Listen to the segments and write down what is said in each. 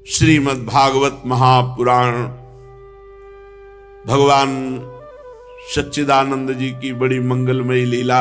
श्रीमद् भागवत महापुराण भगवान सच्चिदानंद जी की बड़ी मंगलमयी लीला।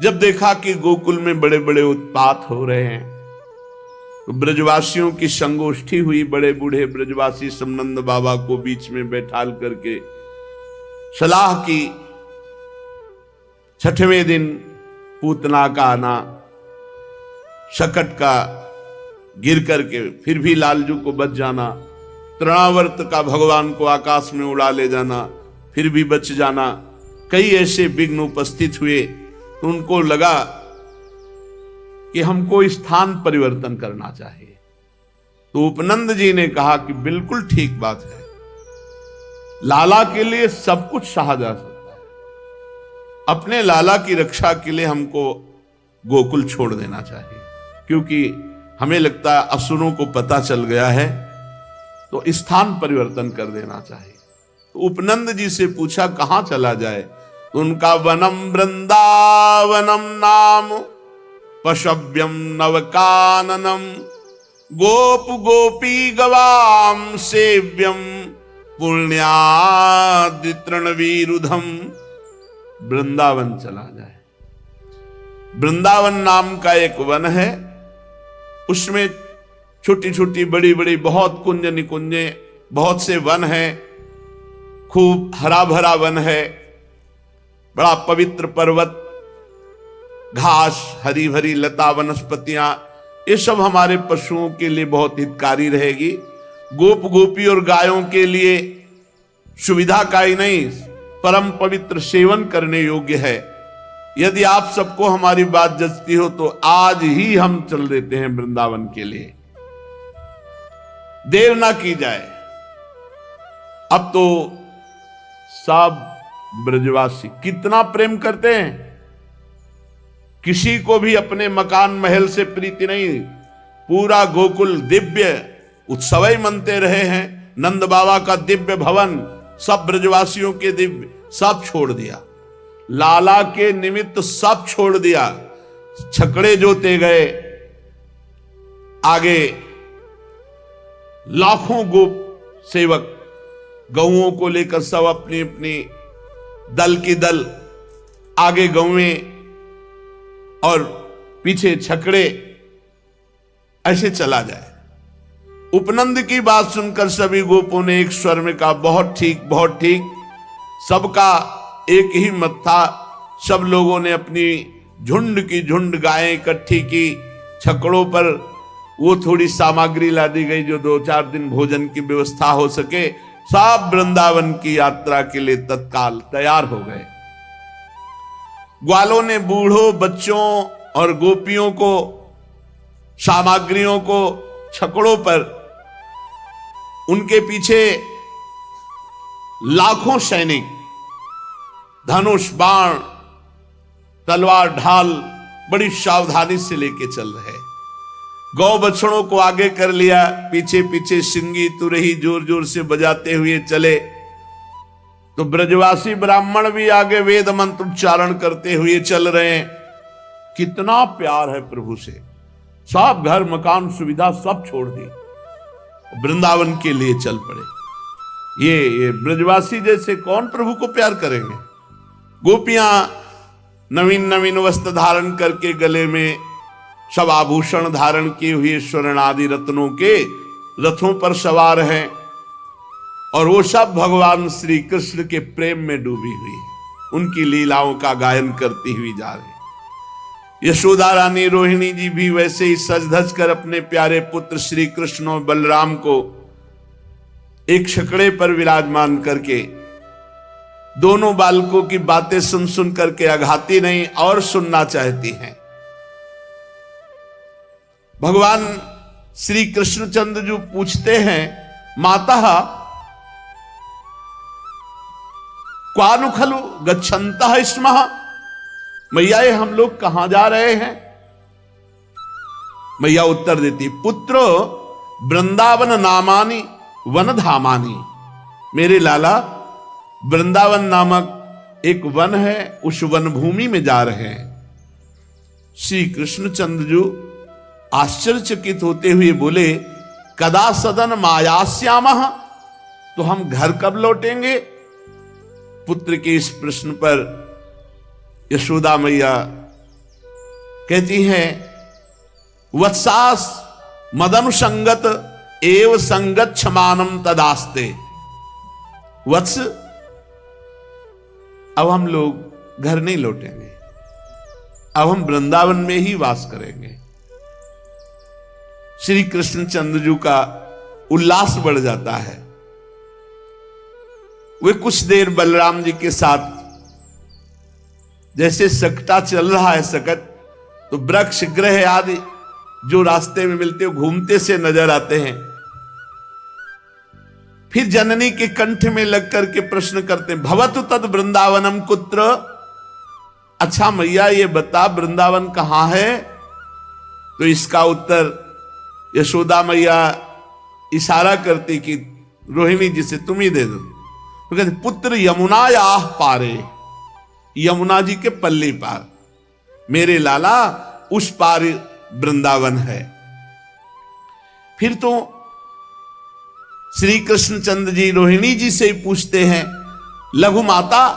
जब देखा कि गोकुल में बड़े बड़े उत्पात हो रहे हैं तो ब्रजवासियों की संगोष्ठी हुई। बड़े बूढ़े ब्रजवासी समनंद बाबा को बीच में बैठाल करके सलाह की। छठवें दिन पूतना का आना, शकट का गिर करके फिर भी लालजू को बच जाना, तृणावर्त का भगवान को आकाश में उड़ा ले जाना, फिर भी बच जाना, कई ऐसे विघ्न उपस्थित हुए। तो उनको लगा कि हमको स्थान परिवर्तन करना चाहिए। तो उपनंद जी ने कहा कि बिल्कुल ठीक बात है, लाला के लिए सब कुछ सहा जा सकता है, अपने लाला की रक्षा के लिए हमको गोकुल छोड़ देना चाहिए, क्योंकि हमें लगता है असुरों को पता चल गया है, तो स्थान परिवर्तन कर देना चाहिए। तो उपनंद जी से पूछा कहां चला जाए। तो उनका वनम वृंदावनम नाम पशव्यम नवकाननम गोप गोपी गवाम सेव्यम पुण्यादितृणवीरुधम। वृंदावन चला जाए। वृंदावन नाम का एक वन है, उसमें छोटी छोटी बड़ी बड़ी बहुत कुंज निकुंजे, बहुत से वन हैं, खूब हरा भरा वन है, बड़ा पवित्र पर्वत, घास, हरी भरी लता वनस्पतियां, ये सब हमारे पशुओं के लिए बहुत हितकारी रहेगी। गोप गोपी और गायों के लिए सुविधा का ही नहीं, परम पवित्र सेवन करने योग्य है। यदि आप सबको हमारी बात जचती हो तो आज ही हम चल देते हैं वृंदावन के लिए, देर ना की जाए। अब तो सब ब्रजवासी कितना प्रेम करते हैं, किसी को भी अपने मकान महल से प्रीति नहीं। पूरा गोकुल दिव्य उत्सव ही मनते रहे हैं। नंद बाबा का दिव्य भवन, सब ब्रजवासियों के दिव्य, सब छोड़ दिया, लाला के निमित्त सब छोड़ दिया। छकड़े जोते गए, आगे लाखों गोप सेवक गौओं को लेकर सब अपनी अपनी दल की दल, आगे गौएं और पीछे छकड़े, ऐसे चला जाए। उपनंद की बात सुनकर सभी गोपों ने एक स्वर में कहा बहुत ठीक, बहुत ठीक। सबका एक ही मत था। सब लोगों ने अपनी झुंड की झुंड गायें इकट्ठी की। छकड़ों पर वो थोड़ी सामग्री ला दी गई जो 2-4 दिन भोजन की व्यवस्था हो सके। सब वृंदावन की यात्रा के लिए तत्काल तैयार हो गए। ग्वालों ने बूढ़ों, बच्चों और गोपियों को, सामग्रियों को छकड़ों पर, उनके पीछे लाखों सैनिक धनुष, बाण, तलवार, ढाल बड़ी सावधानी से लेके चल रहे। गौ बछड़ों को आगे कर लिया, पीछे पीछे सिंगी तुरही जोर जोर से बजाते हुए चले। तो ब्रजवासी ब्राह्मण भी आगे वेद मंत्र उच्चारण करते हुए चल रहे हैं। कितना प्यार है प्रभु से। सब घर मकान सुविधा सब छोड़ दी, वृंदावन के लिए चल पड़े। ये ब्रजवासी जैसे कौन प्रभु को प्यार करेंगे। गोपियां नवीन नवीन वस्त्र धारण करके, गले में सब आभूषण धारण किए हुए, स्वर्ण आदि रत्नों के रथों पर सवार हैं, और वो सब भगवान श्री कृष्ण के प्रेम में डूबी हुई है, उनकी लीलाओं का गायन करती हुई जा रही। यशोदा रानी रोहिणी जी भी वैसे ही सज धज कर अपने प्यारे पुत्र श्री कृष्ण और बलराम को एक छकड़े पर विराजमान करके दोनों बालकों की बातें सुन सुन करके अघाती नहीं और सुनना चाहती हैं। भगवान श्री कृष्णचंद्र जी पूछते हैं, माता क्वानु खलु गच्छन्तः स्मः। मैया ये हम लोग कहां जा रहे हैं। मैया उत्तर देती, पुत्रो वृंदावन नामानि वन धामानि। मेरे लाला, वृंदावन नामक एक वन है, उस वन भूमि में जा रहे हैं। श्री कृष्णचंद्र जी आश्चर्यचकित होते हुए बोले, कदा सदन मायास्यामः, तो हम घर कब लौटेंगे? पुत्र के इस प्रश्न पर यशोदा मैया कहती हैं, वत्सास मदनुसंगत एव संगच्छमानम तदास्ते। वत्स, अब हम लोग घर नहीं लौटेंगे, अब हम वृंदावन में ही वास करेंगे। श्री कृष्णचंद्र जी का उल्लास बढ़ जाता है। वे कुछ देर बलराम जी के साथ, जैसे सकटा चल रहा है सकट, तो वृक्ष ग्रह आदि जो रास्ते में मिलते हो घूमते से नजर आते हैं। फिर जननी के कंठ में लग करके प्रश्न करते हैं, भवतु तद वृंदावनम कुत्र। अच्छा मैया ये बता वृंदावन कहां है? तो इसका उत्तर यशोदा मैया इशारा करती कि रोहिणी जी से तुम ही दे दो। तो कहते पुत्र यमुना या पारे, यमुना जी के पल्ली पार, मेरे लाला उस पार वृंदावन है। फिर तो श्री कृष्णचंद्र जी रोहिणी जी से ही पूछते हैं, लघु माता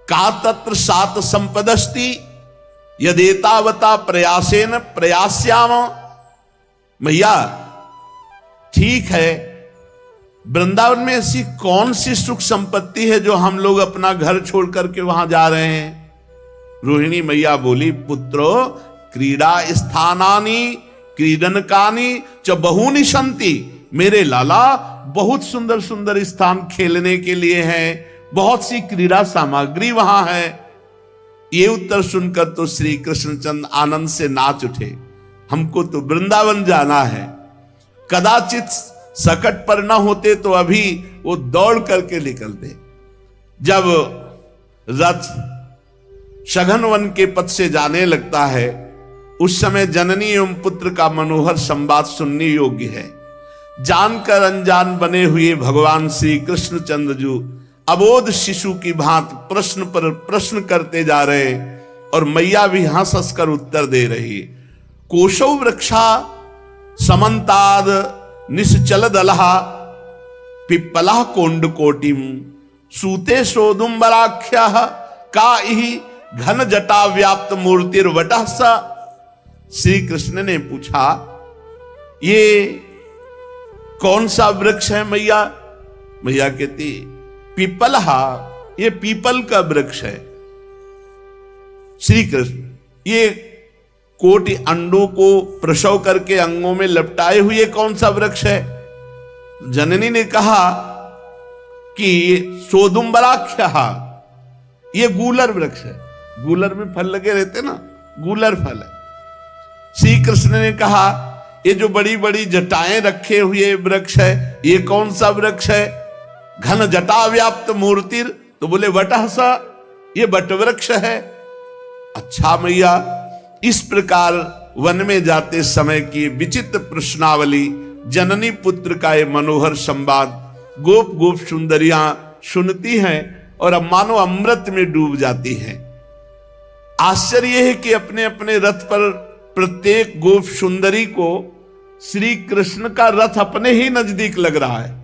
का तत्र सात संपदस्ति यदेतावता प्रयासेन प्रयास्याम। मैया ठीक है, वृंदावन में ऐसी कौन सी सुख संपत्ति है जो हम लोग अपना घर छोड़ करके वहां जा रहे हैं? रोहिणी मैया बोली, पुत्रो क्रीड़ा स्थानानि क्रीडनकानि च बहूनि सन्ति। मेरे लाला बहुत सुंदर सुंदर स्थान खेलने के लिए हैं, बहुत सी क्रीड़ा सामग्री वहां है। ये उत्तर सुनकर तो श्री कृष्णचंद्र आनंद से नाच उठे, हमको तो वृंदावन जाना है। कदाचित सकट पर न होते तो अभी वो दौड़ करके निकलते। जब रथ सघन वन के पथ से जाने लगता है, उस समय जननी एवं पुत्र का मनोहर संवाद सुनने योग्य है। जानकर अनजान बने हुए भगवान श्री कृष्णचंद्र जी अबोध शिशु की भांति प्रश्न पर प्रश्न करते जा रहे, और मैया भी हंस हंस कर उत्तर दे रही। कोशौ वृक्षा समन्ताद निश्चल दलहा पिप्पला कोंड कोटिम सूते सोदुम्बराख्या का ही घन जटा व्याप्त मूर्तिर्वटः सा। श्री कृष्ण ने पूछा, ये कौन सा वृक्ष है मैया? मैया कहती, पीपलहा, ये पीपल का वृक्ष है। श्री कृष्ण, ये कोटि अंडों को प्रसव करके अंगों में लपटाए हुए कौन सा वृक्ष है? जननी ने कहा कि सोदुम्बराख्या, ये गूलर वृक्ष है। गूलर में फल लगे रहते ना, गूलर फल है। श्री कृष्ण ने कहा, ये जो बड़ी बड़ी जटाएं रखे हुए वृक्ष है, ये कौन सा वृक्ष है? घन जटा व्याप्त मूर्तिर, तो बोले वटः सा, ये वट वृक्ष है। अच्छा मैया, इस प्रकार वन में जाते समय की विचित्र प्रश्नावली, जननी पुत्र का ये मनोहर संवाद गोप गोप सुंदरियां सुनती हैं और अब मानो अमृत में डूब जाती हैं। आश्चर्य है कि अपने अपने रथ पर प्रत्येक गोप सुंदरी को श्री कृष्ण का रथ अपने ही नजदीक लग रहा है।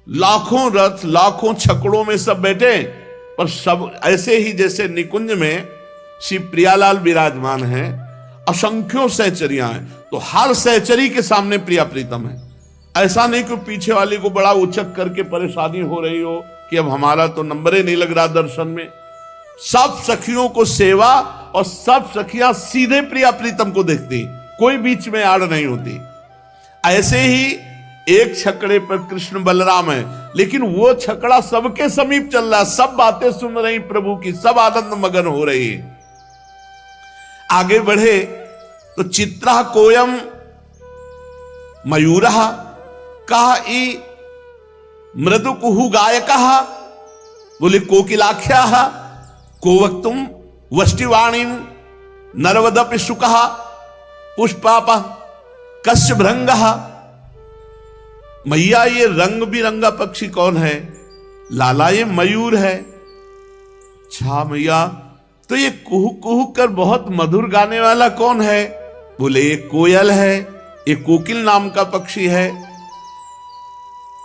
लाखों रथ, लाखों छकड़ों में सब बैठे, पर सब ऐसे ही जैसे निकुंज में श्री प्रियालाल विराजमान हैं, असंख्यों सहचरियां हैं, तो हर सहचरी के सामने प्रिया प्रीतम है। ऐसा नहीं कि पीछे वाली को बड़ा उचक करके परेशानी हो रही हो कि अब हमारा तो नंबर ही नहीं लग रहा दर्शन में। सब सखियों को सेवा, और सब सखियां सीधे प्रिया प्रीतम को देखती, कोई बीच में आड़ नहीं होती। ऐसे ही एक छकड़े पर कृष्ण बलराम है, लेकिन वो छकड़ा सबके समीप चल रहा है, सब बातें सुन रही प्रभु की, सब आनंद मगन हो रही है। आगे बढ़े तो चित्रा कोयम मयूरः कहा ई मृदु कुहु गायकः, बोले कोकिलाख्या को वक्तुम वष्टिवाणीम नरवदपि शुकः पुष्पापः कस्य भृंगः। मैया, ये रंग बिरंगा पक्षी कौन है? लाला, ये मयूर है। अच्छा मैया, तो ये कुहू कुहू कर बहुत मधुर गाने वाला कौन है? बोले ये कोयल है, ये कोकिल नाम का पक्षी है,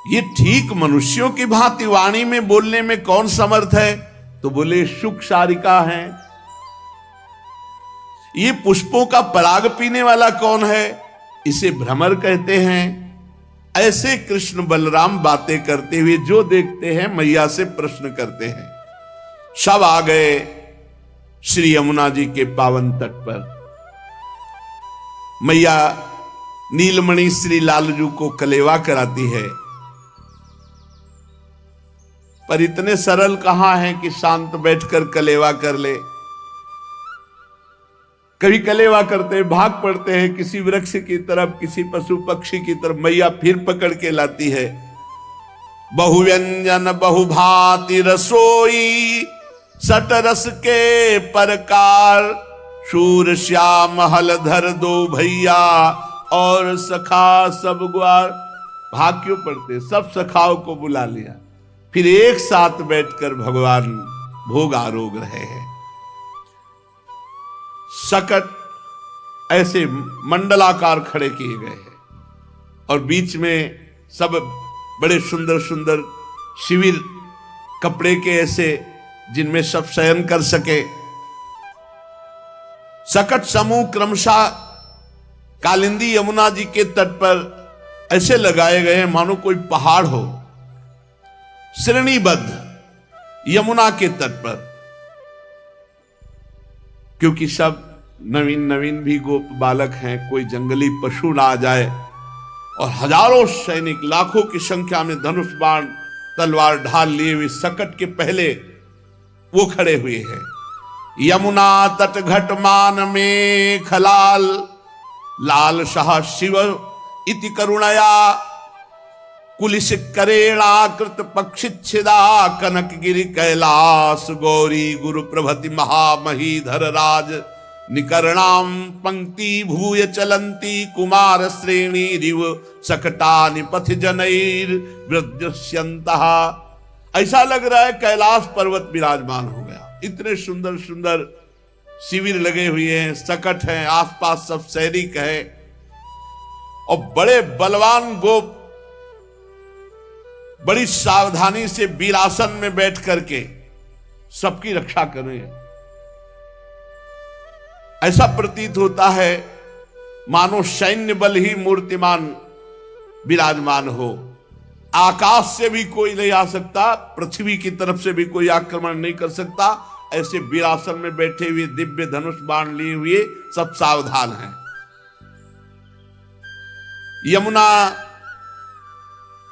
ये ठीक मनुष्यों की भांति वाणी में बोलने में कौन समर्थ है? तो बोले शुक शारिका है। ये पुष्पों का पराग पीने वाला कौन है? इसे भ्रमर कहते हैं। ऐसे कृष्ण बलराम बातें करते हुए जो देखते हैं मैया से प्रश्न करते हैं। सब आ गए श्री यमुना जी के पावन तट पर। मैया नीलमणि श्री लालजू को कलेवा कराती है, पर इतने सरल कहां है कि शांत बैठकर कलेवा कर ले। कभी कलेवा करते भाग पड़ते हैं किसी वृक्ष की तरफ, किसी पशु पक्षी की तरफ, मैया फिर पकड़ के लाती है। बहुव्यंजन बहुभांति रसोई, सट रस के परकार, शूर श्याम हलधर दो भैया, और सखा सब ग्वार। भाग क्यों पड़ते? सब सखाओं को बुला लिया, फिर एक साथ बैठकर भगवान भोग आरोग रहे हैं। सकट ऐसे मंडलाकार खड़े किए गए हैं और बीच में सब बड़े सुंदर सुंदर शिविर कपड़े के ऐसे, जिनमें सब शयन कर सके। सकट समूह क्रमशः कालिंदी यमुना जी के तट पर ऐसे लगाए गए हैं मानो कोई पहाड़ हो, श्रेणीबद्ध यमुना के तट पर। क्योंकि सब नवीन नवीन भी गोप बालक हैं, कोई जंगली पशु ना आ जाए, और हजारों सैनिक लाखों की संख्या में धनुष बाण तलवार ढाल लिए हुए सकट के पहले वो खड़े हुए हैं। यमुना तट घट मान में खलाल, लाल शाह शिव इति करुणया, कुलिश करेणाकृत पक्षिच्छिदा, कनकगिरि कैलास गौरी गुरु प्रभति महामहीधर राज, निकर्णाम पंक्ति भूय चलंती, कुमार श्रेणी रिव सकटानि पथ जनैर वृद्यस्यन्तः। ऐसा लग रहा है कैलाश पर्वत विराजमान हो गया। इतने सुंदर सुंदर शिविर लगे हुए हैं, सकट हैं, आसपास सब सैनिक है, और बड़े बलवान गोप बड़ी सावधानी से वीरासन में बैठ करके सबकी रक्षा कर रहे हैं। ऐसा प्रतीत होता है मानो सैन्य बल ही मूर्तिमान विराजमान हो। आकाश से भी कोई नहीं आ सकता, पृथ्वी की तरफ से भी कोई आक्रमण नहीं कर सकता। ऐसे वीरासन में बैठे हुए दिव्य धनुष बाण लिए हुए सब सावधान हैं। यमुना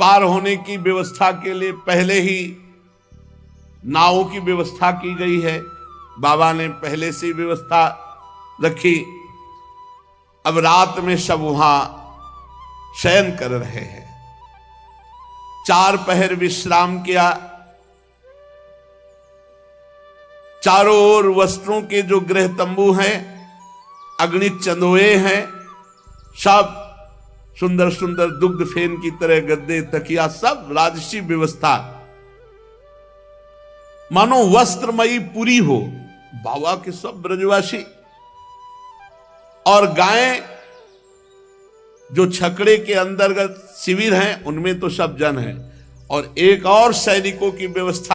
पार होने की व्यवस्था के लिए पहले ही नावों की व्यवस्था की गई है। बाबा ने पहले से व्यवस्था रखी। अब रात में सब वहां शयन कर रहे हैं। 4 पहर विश्राम किया। चारों ओर वस्त्रों के जो गृह तंबू हैं, अग्नि चंदोए हैं, सब सुंदर सुंदर दुग्ध फेन की तरह गद्दे तकिया, सब राजसी व्यवस्था, मानो वस्त्रमयी पूरी हो। बाबा के सब ब्रजवासी और गायें जो छकड़े के अंतर्गत शिविर हैं उनमें तो सब जन हैं, और एक और सैनिकों की व्यवस्था